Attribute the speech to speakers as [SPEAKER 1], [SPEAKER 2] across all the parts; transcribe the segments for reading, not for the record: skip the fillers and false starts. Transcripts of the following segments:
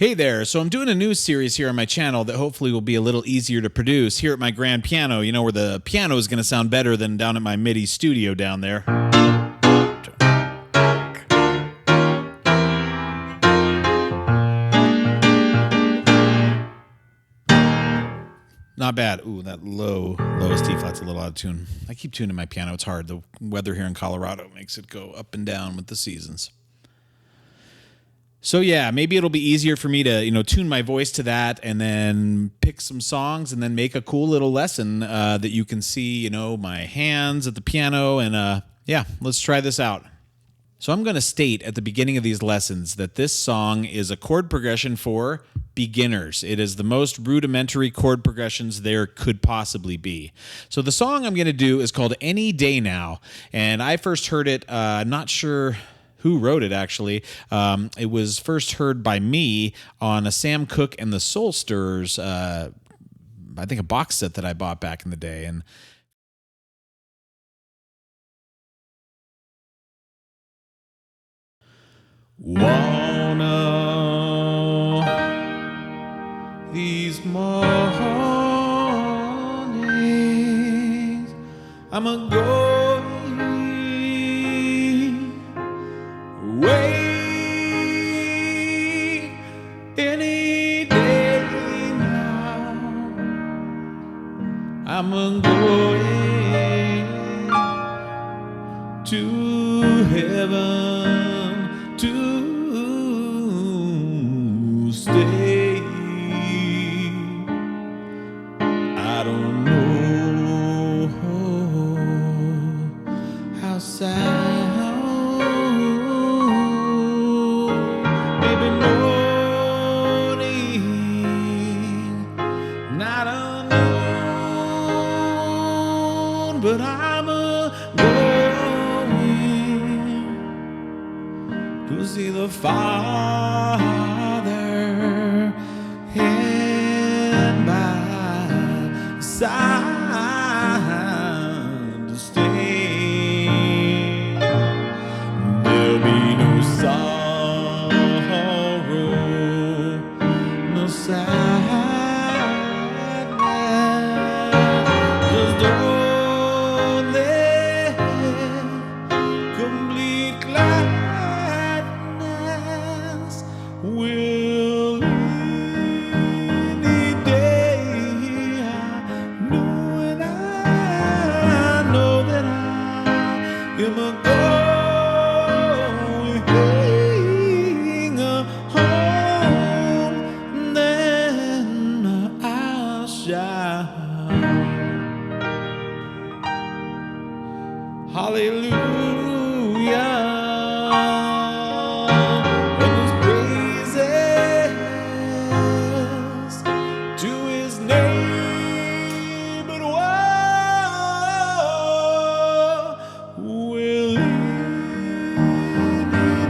[SPEAKER 1] Hey there, so I'm doing a new series here on my channel that hopefully will be a little easier to produce here at my grand piano, where the piano is going to sound better than down at my MIDI studio down there. Not bad. Ooh, that lowest E flat's a little out of tune. I keep tuning my piano. It's hard. The weather here in Colorado makes it go up and down with the seasons. So yeah, maybe it'll be easier for me to, tune my voice to that and then pick some songs and then make a cool little lesson that you can see, my hands at the piano. And yeah, let's try this out. So I'm going to state at the beginning of these lessons that this song is a chord progression for beginners. It is the most rudimentary chord progressions there could possibly be. So the song I'm going to do is called Any Day Now. And I first heard it, I'm not sure who wrote it, actually. It was first heard by me on a Sam Cooke and the Soul Stirrers, I think a box set that I bought back in the day. And these mornings I'm going away any day now. I'm going to heaven to stay. I don't know how sound maybe morning, not unknown, but I'm going to see the Father and by side to stay. There'll be no sorrow, no sadness, just only complete gladness. Will any day I know, and I know that I am a going home, then I'll shine. Hallelujah. And his praises to his name. But whoa, will any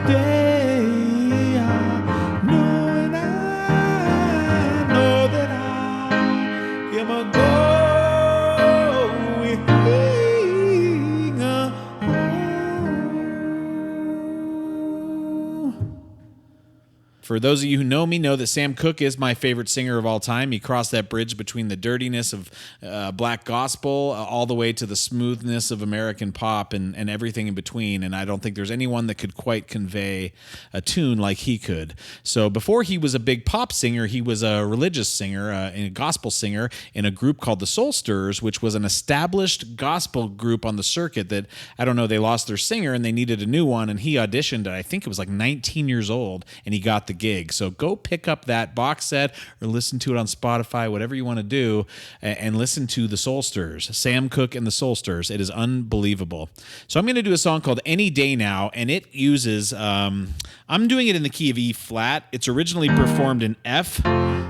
[SPEAKER 1] day I know, and I know that I am a going For those of you who know me know that Sam Cooke is my favorite singer of all time. He crossed that bridge between the dirtiness of black gospel all the way to the smoothness of American pop and everything in between. And I don't think there's anyone that could quite convey a tune like he could. So before he was a big pop singer, he was a religious singer and a gospel singer in a group called the Soul Stirrers, which was an established gospel group on the circuit that, I don't know, they lost their singer and they needed a new one. And he auditioned, I think it was like 19 years old, and he got the gig. So go pick up that box set or listen to it on Spotify, whatever you want to do, and listen to the Soul Stirrers, Sam Cooke and the Soul Stirrers. It is unbelievable. So I'm going to do a song called Any Day Now, and it uses, I'm doing it in the key of E flat. It's originally performed in F.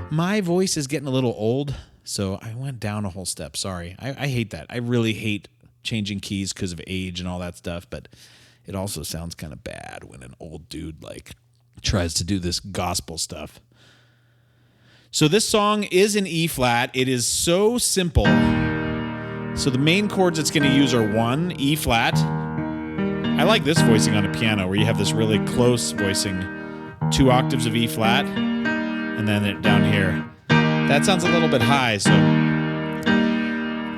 [SPEAKER 1] My voice is getting a little old, so I went down a whole step. Sorry. I hate that. I really hate changing keys because of age and all that stuff, but it also sounds kind of bad when an old dude tries to do this gospel stuff. So this song is in E flat. It is so simple. So the main chords it's going to use are 1, E flat. I like this voicing on a piano where you have this really close voicing. 2 octaves of E flat. and then down here. That sounds a little bit high, so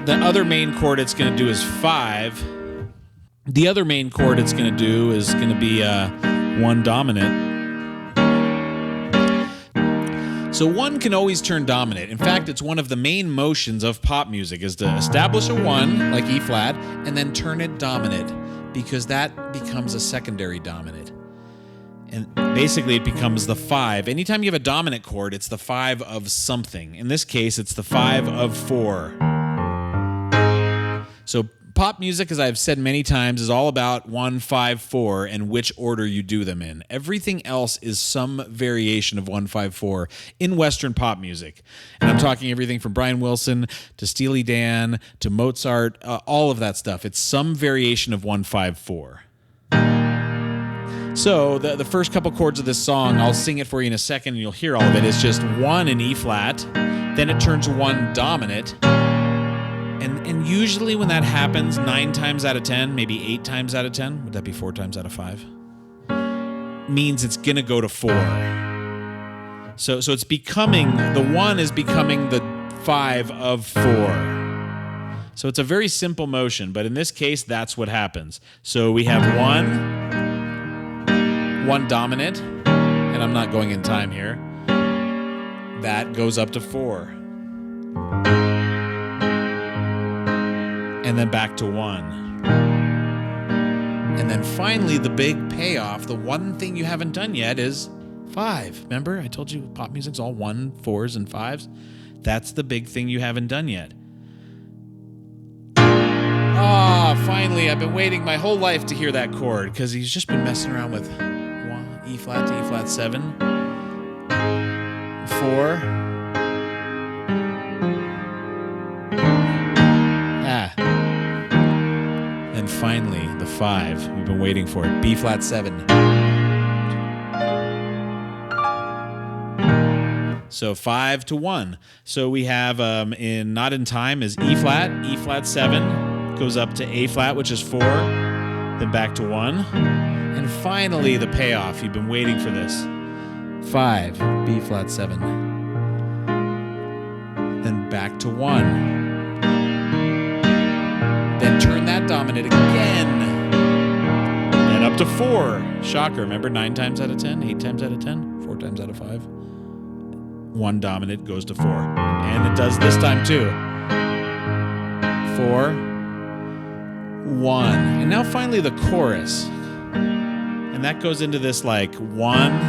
[SPEAKER 1] the other main chord it's going to do is 5. The other main chord it's going to do is going to be 1 dominant. So 1 can always turn dominant. In fact, it's one of the main motions of pop music is to establish a 1, like E flat, and then turn it dominant, because that becomes a secondary dominant. And basically it becomes the 5. Anytime you have a dominant chord, it's the 5 of something. In this case, it's the 5 of 4. So pop music, as I've said many times, is all about 1, 5, 4 and which order you do them in. Everything else is some variation of 1, 5, 4 in Western pop music. And I'm talking everything from Brian Wilson to Steely Dan to Mozart, all of that stuff. It's some variation of 1, 5, 4. So the first couple chords of this song, I'll sing it for you in a second and you'll hear all of it. It's just 1 in E flat, then it turns 1 dominant. And usually when that happens, 9 times out of 10, maybe 8 times out of 10, would that be 4 times out of 5? Means it's going to go to 4. So it's becoming, the 1 is becoming the 5 of 4. So it's a very simple motion, but in this case, that's what happens. So we have 1 dominant, and I'm not going in time here. That goes up to 4. And then back to 1. And then finally, the big payoff, the one thing you haven't done yet is 5. Remember, I told you pop music's all 1, 4s, and 5s? That's the big thing you haven't done yet. Finally, I've been waiting my whole life to hear that chord, because he's just been messing around with 1, E flat to E flat 7, 4. And finally, the 5. We've been waiting for it. B flat 7. So 5 to 1. So we have in not in time is E flat 7, goes up to A flat, which is 4, then back to 1. And finally, the payoff. You've been waiting for this. 5, B flat 7. Then back to 1. Then turn that dominant again. Then up to 4. Shocker. Remember, 9 times out of 10, 8 times out of 10, 4 times out of 5. 1 dominant goes to 4. And it does this time too. 4, 1. And now finally the chorus. And that goes into this like 1,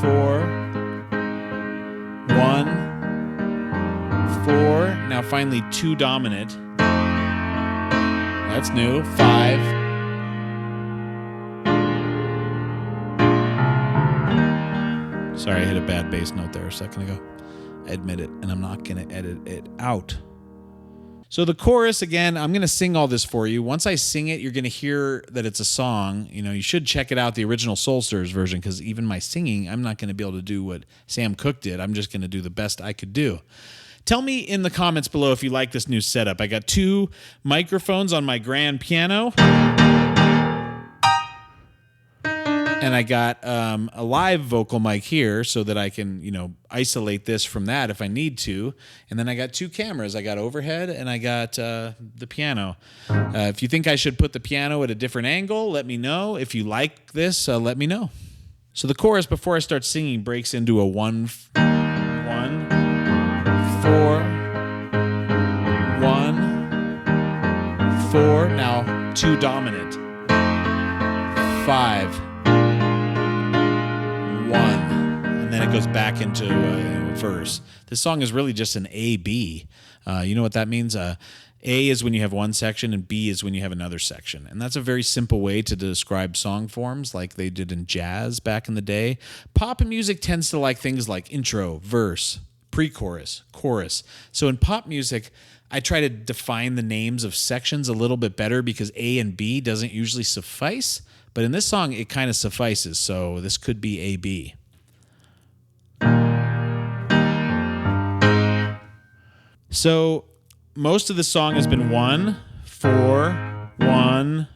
[SPEAKER 1] 4, 1, 4. Now finally 2 dominant. That's new. 5. Sorry, I hit a bad bass note there a second ago. I admit it, and I'm not going to edit it out. So the chorus, again, I'm going to sing all this for you. Once I sing it, you're going to hear that it's a song. You know, you should check it out, the original Soul Stirrers version, because even my singing, I'm not going to be able to do what Sam Cooke did. I'm just going to do the best I could do. Tell me in the comments below if you like this new setup. I got 2 microphones on my grand piano. And I got a live vocal mic here so that I can, isolate this from that if I need to. And then I got 2 cameras. I got overhead and I got the piano. If you think I should put the piano at a different angle, let me know. If you like this, let me know. So the chorus, before I start singing, breaks into a 1, 4, 1, 4. Now 2 dominant. 5. 1, and then it goes back into a verse. This song is really just an A-B. You know what that means? A is when you have one section, and B is when you have another section. And that's a very simple way to describe song forms like they did in jazz back in the day. Pop music tends to like things like intro, verse, pre-chorus, chorus. So in pop music, I try to define the names of sections a little bit better because A and B doesn't usually suffice. But in this song, it kind of suffices, so this could be A-B. So most of the song has been 1, 4, 1,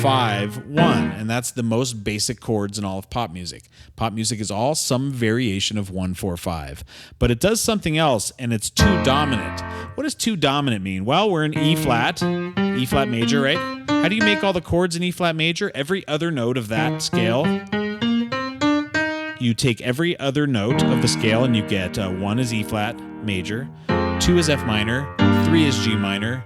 [SPEAKER 1] 5, 1. And that's the most basic chords in all of pop music. Pop music is all some variation of 1, 4, 5. But it does something else, and it's 2 dominant. What does 2 dominant mean? Well, we're in E flat major, right? How do you make all the chords in E flat major? Every other note of that scale, you take every other note of the scale and you get 1 is E flat major, 2 is F minor, 3 is G minor,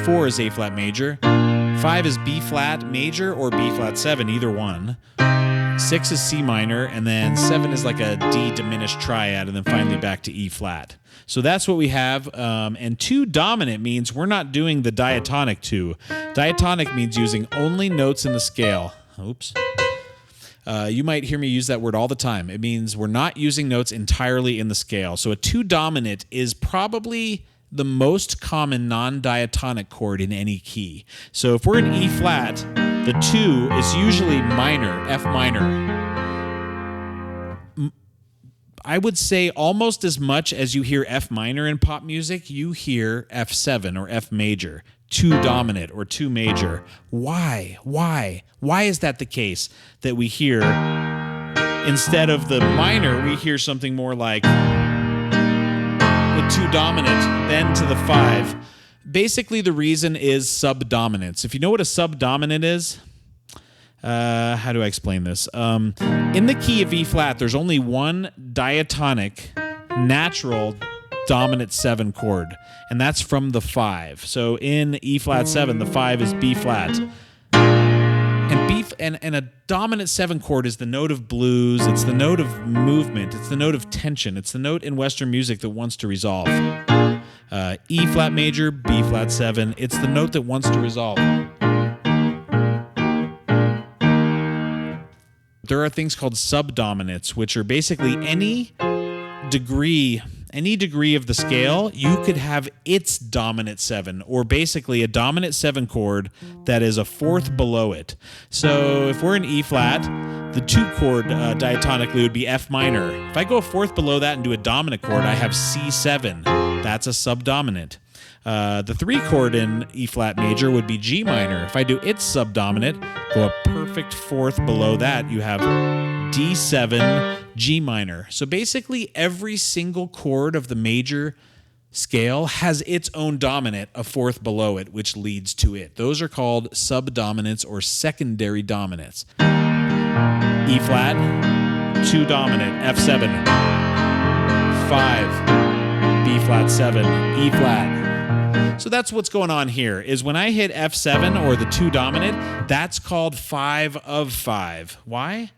[SPEAKER 1] 4 is A flat major, 5 is B flat major or B flat 7, either one. 6 is C minor, and then 7 is like a D diminished triad, and then finally back to E flat. So that's what we have. And 2 dominant means we're not doing the diatonic 2. Diatonic means using only notes in the scale. Oops. You might hear me use that word all the time. It means we're not using notes entirely in the scale. So a 2 dominant is probably the most common non-diatonic chord in any key. So if we're in E flat, the 2 is usually minor, F minor. I would say almost as much as you hear F minor in pop music, you hear F7 or F major, 2 dominant or 2 major. Why? Why is that the case that we hear, instead of the minor, we hear something more like the 2 dominant, then to the 5. Basically, the reason is subdominance. If you know what a subdominant is, how do I explain this? In the key of E flat, there's only one diatonic, natural dominant 7 chord, and that's from the 5. So in E flat 7, the 5 is B flat. And a dominant 7 chord is the note of blues, it's the note of movement, it's the note of tension, it's the note in Western music that wants to resolve. E flat major, B flat 7, it's the note that wants to resolve. There are things called subdominants, which are basically any degree of the scale, you could have its dominant 7, or basically a dominant 7 chord that is a 4th below it. So if we're in E flat, the 2 chord diatonically would be F minor. If I go a 4th below that and do a dominant chord, I have C7. That's a subdominant. The 3 chord in E flat major would be G minor. If I do its subdominant, go a perfect 4th below that, you have D7, G minor. So basically every single chord of the major scale has its own dominant, a 4th below it, which leads to it. Those are called subdominants or secondary dominants. E flat, 2 dominant, F7, 5, B flat 7, E flat. So that's what's going on here, is when I hit F7 or the 2 dominant, that's called 5 of 5. Why?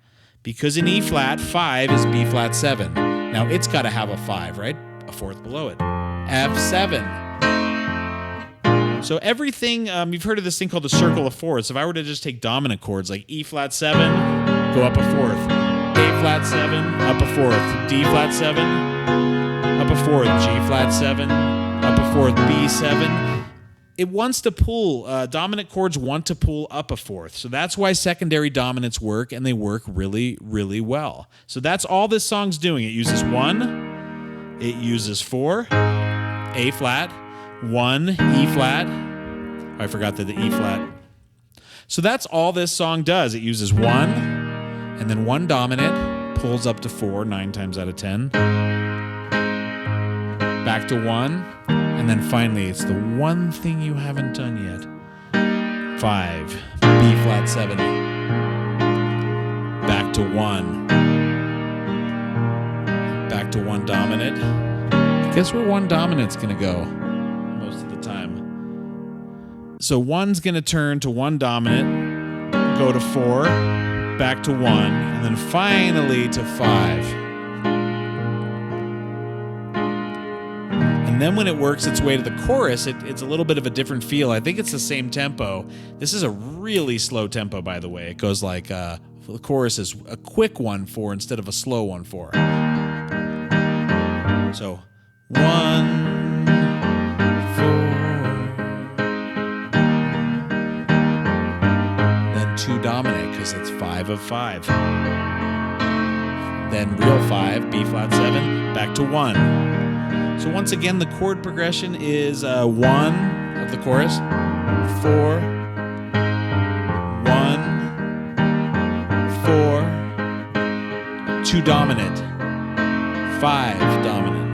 [SPEAKER 1] Because in E flat, 5 is B flat 7. Now it's got to have a 5, right? A 4th below it. F7. So everything, you've heard of this thing called the circle of 4ths. If I were to just take dominant chords like E flat 7, go up a 4th. A flat 7, up a 4th. D flat 7, up a 4th. G flat 7, up a 4th. B7. It wants to pull, dominant chords want to pull up a 4th. So that's why secondary dominants work, and they work really, really well. So that's all this song's doing. It uses 1, it uses 4, A flat, 1, E flat. I forgot that the E flat. So that's all this song does. It uses 1, and then 1 dominant, pulls up to 4 9 times out of 10. Back to 1. And then finally, it's the one thing you haven't done yet. 5, B flat 7. Back to 1. Back to 1 dominant. Guess where 1 dominant's gonna go most of the time. So 1's gonna turn to 1 dominant, go to 4, back to 1, and then finally to 5. And then when it works its way to the chorus, it's a little bit of a different feel. I think it's the same tempo. This is a really slow tempo, by the way. It goes like, the chorus is a quick 1/4 instead of a slow 1/4. So, 1, 4. Then 2 dominant, because it's 5 of 5. Then real 5, B flat 7, back to 1. So once again, the chord progression is 1 of the chorus, 4, 2 dominant, 5 dominant,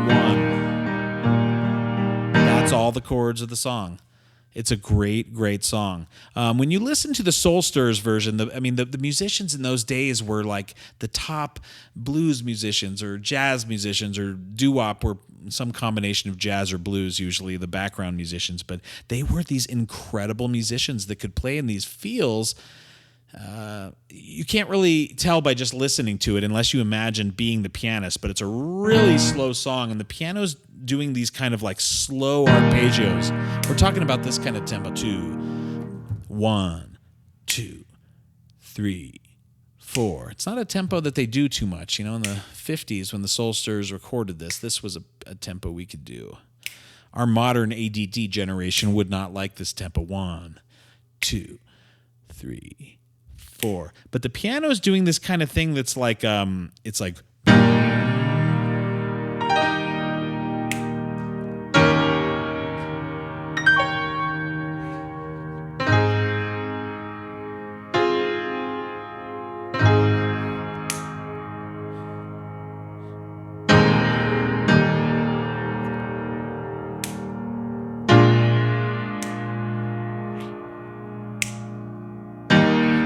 [SPEAKER 1] 1. That's all the chords of the song. It's a great, great song. When you listen to the Soul Stirrers version, the musicians in those days were like the top blues musicians or jazz musicians or doo-wop, or some combination of jazz or blues, usually the background musicians. But they were these incredible musicians that could play in these feels. You can't really tell by just listening to it unless you imagine being the pianist, but it's a really slow song, and the piano's doing these kind of like slow arpeggios. We're talking about this kind of tempo. 2, 1, 2, 3, 4. It's not a tempo that they do too much. In the 50s when the Soul Stirrers recorded this was a tempo we could do. Our modern ADD generation would not like this tempo. 1, 2, 3, 4. But the piano is doing this kind of thing that's like, it's like.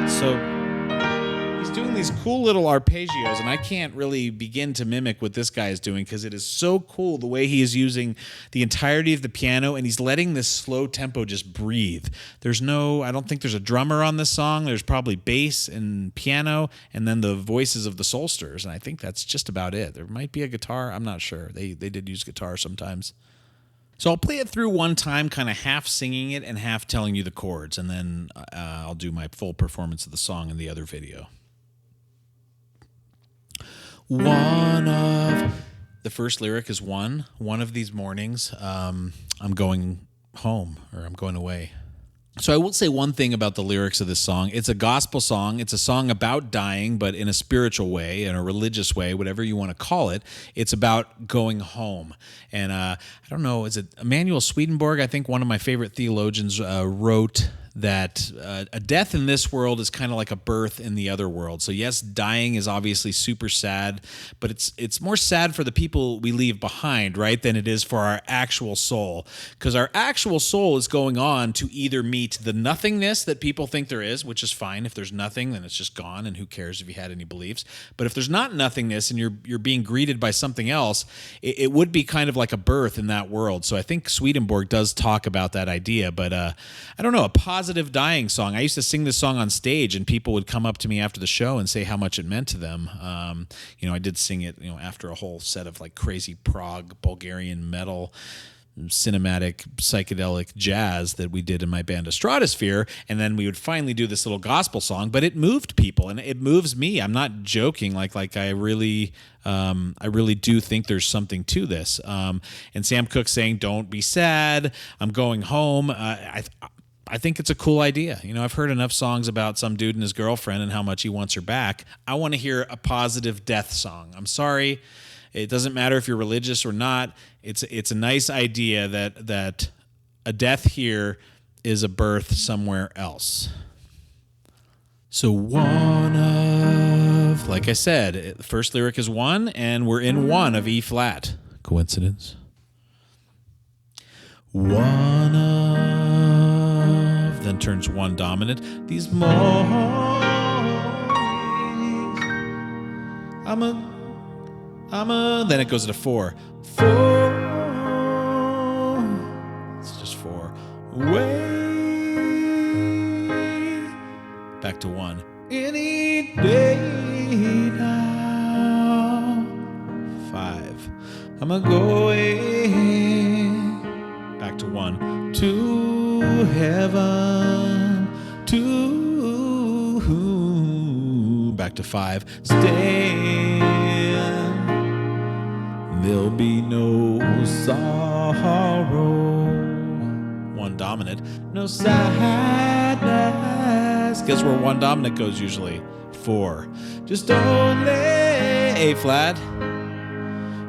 [SPEAKER 1] So he's doing these cool little arpeggios, and I can't really begin to mimic what this guy is doing because it is so cool the way he is using the entirety of the piano, and he's letting this slow tempo just breathe. I don't think there's a drummer on this song. There's probably bass and piano, and then the voices of the Soul Stirrers, and I think that's just about it. There might be a guitar. I'm not sure. They did use guitar sometimes. So I'll play it through one time, kind of half singing it and half telling you the chords, and then I'll do my full performance of the song in the other video. The first lyric is one of these mornings, I'm going home, or I'm going away. So I will say one thing about the lyrics of this song. It's a gospel song. It's a song about dying, but in a spiritual way, in a religious way, whatever you want to call it. It's about going home. And I don't know, is it Emanuel Swedenborg? I think one of my favorite theologians wrote that a death in this world is kind of like a birth in the other world. So yes, dying is obviously super sad, but it's more sad for the people we leave behind, right, than it is for our actual soul. Because our actual soul is going on to either meet the nothingness that people think there is, which is fine. If there's nothing, then it's just gone, and who cares if you had any beliefs. But if there's not nothingness and you're being greeted by something else, it would be kind of like a birth in that world. So I think Swedenborg does talk about that idea, but I don't know, a positive dying song. I used to sing this song on stage, and people would come up to me after the show and say how much it meant to them. I did sing it, after a whole set of like crazy prog, Bulgarian metal, cinematic, psychedelic jazz that we did in my band Stratosphere, and then we would finally do this little gospel song. But it moved people, and it moves me. I'm not joking. Like I really do think there's something to this. And Sam Cooke saying, "Don't be sad. I'm going home." I think it's a cool idea. I've heard enough songs about some dude and his girlfriend and how much he wants her back. I want to hear a positive death song. I'm sorry. It doesn't matter if you're religious or not. It's a nice idea that a death here is a birth somewhere else. So like I said, the first lyric is 1, and we're in 1 of E flat. Coincidence? 1 of, then turns 1 dominant. These mornings, then it goes to 4. 4, it's just 4. Way, back to 1. Any day now. 5, I'm a going, back to 1. To heaven, back to 5. Stand, there'll be no sorrow. 1 dominant, no sadness. Guess where 1 dominant goes usually? 4. Just only A flat.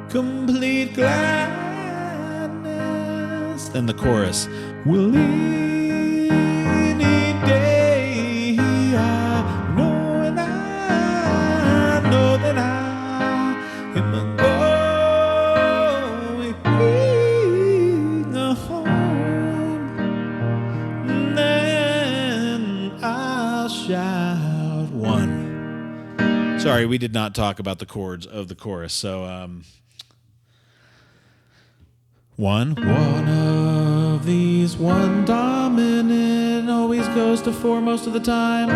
[SPEAKER 1] Complete gladness. Then the chorus. Will any day I know and I we did not talk about the chords of the chorus. So, one of these, one dominant, always goes to 4 most of the time.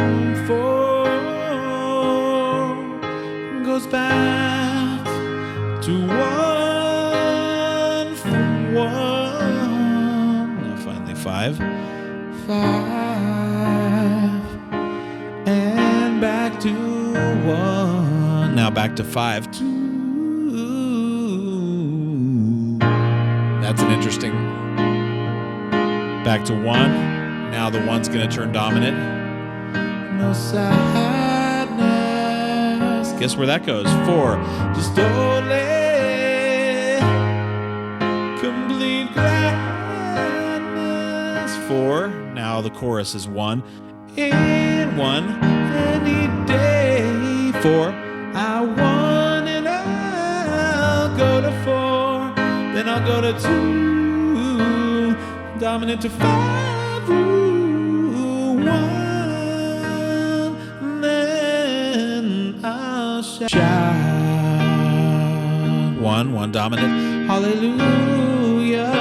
[SPEAKER 1] 4 goes back to 1 from 1. Now finally 5. 5 and back to 1. Now back to 5. 2. That's an interesting. Back to 1. Now the 1's going to turn dominant. No sadness. Guess where that goes? 4. Just only complete gladness. 4. Now the chorus is 1 and 1 any day. 4. I want and I'll go to 4. Then I'll go to 2, dominant to 5, 1, then I'll shout. 1 dominant, hallelujah.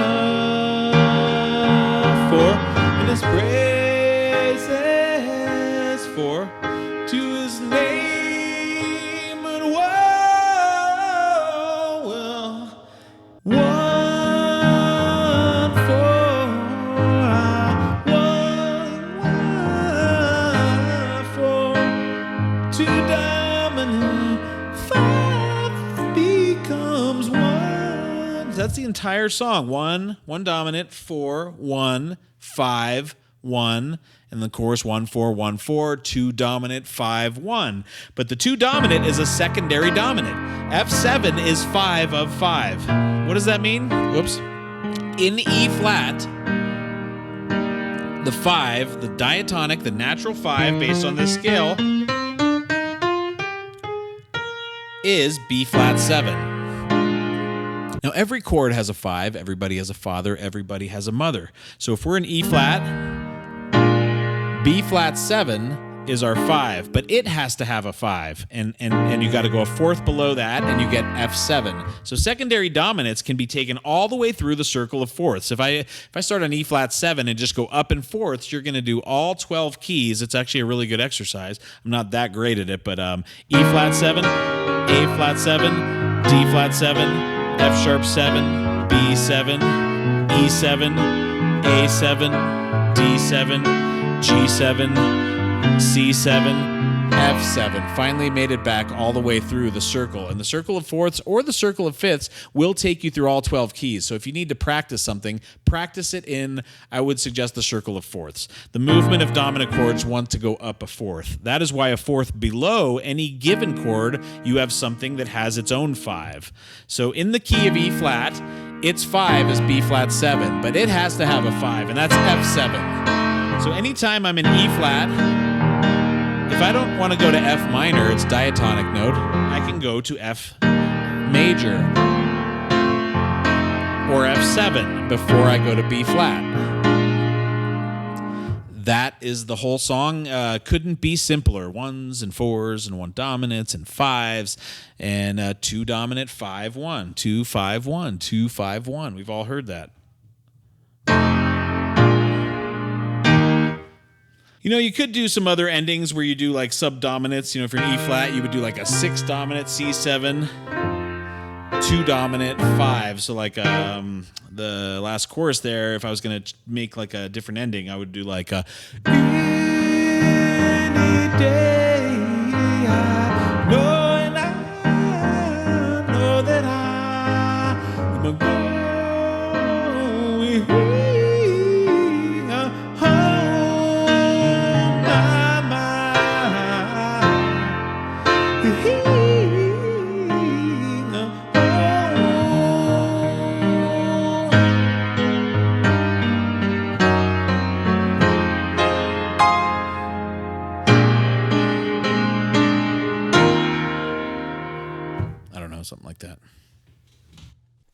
[SPEAKER 1] 4, and his praises. 4, to his name, and whoa, well, 1 4, 2 dominant, 5 becomes 1. That's the entire song. 1 dominant, 4 1 5 1, and the chorus 1 4 1 4, 2 dominant, 5 1. But the 2 dominant is a secondary dominant. F7 is 5 of 5. What does that mean? Whoops. In E flat, the 5, the diatonic, the natural 5 based on this scale, is B flat 7. Now every chord has a 5, everybody has a father, everybody has a mother. So if we're in E flat, B flat 7 is our 5, but it has to have a 5, and you got to go a fourth below that, and you get F7. So secondary dominants can be taken all the way through the circle of fourths. If I start on E flat 7 and just go up in fourths, you're going to do all 12 keys. It's actually a really good exercise. I'm not that great at it, but E flat 7, A flat 7, D flat 7, F sharp 7, B7, E7, A7, D7, G7, C7, F7. Finally made it back all the way through the circle. And the circle of fourths or the circle of fifths will take you through all 12 keys. So if you need to practice something, practice it in, I would suggest, the circle of fourths. The movement of dominant chords want to go up a fourth. That is why a fourth below any given chord, you have something that has its own 5. So in the key of E flat, its 5 is B flat 7, but it has to have a 5, and that's F7. So anytime I'm in E flat, if I don't want to go to F minor, it's diatonic note, I can go to F major or F7 before I go to B flat. That is the whole song. Couldn't be simpler. 1s and 4s and 1 dominants and 5s and 2 dominant, 5 1, 2 5 1, 2 5 1. We've all heard that. You know, you could do some other endings where you do like subdominants. You know, if you're in E flat, you would do like a 6 dominant, C7, 2 dominant, 5. So like the last chorus there, if I was going to make like a different ending, I would do like a any day I know, and I know that I am going something like that.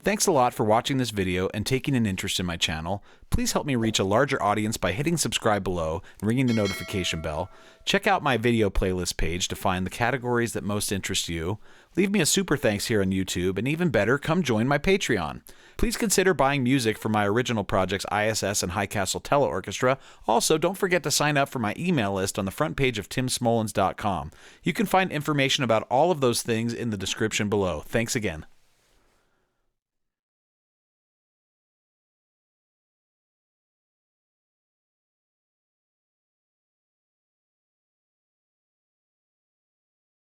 [SPEAKER 2] Thanks a lot for watching this video and taking an interest in my channel. Please help me reach a larger audience by hitting subscribe below and ringing the notification bell. Check out my video playlist page to find the categories that most interest you. Leave me a super thanks here on YouTube, and even better, come join my Patreon. Please consider buying music for my original projects I.S.S. and High Castle Teleorchestra. Also, don't forget to sign up for my email list on the front page of timsmolens.com. You can find information about all of those things in the description below. Thanks again.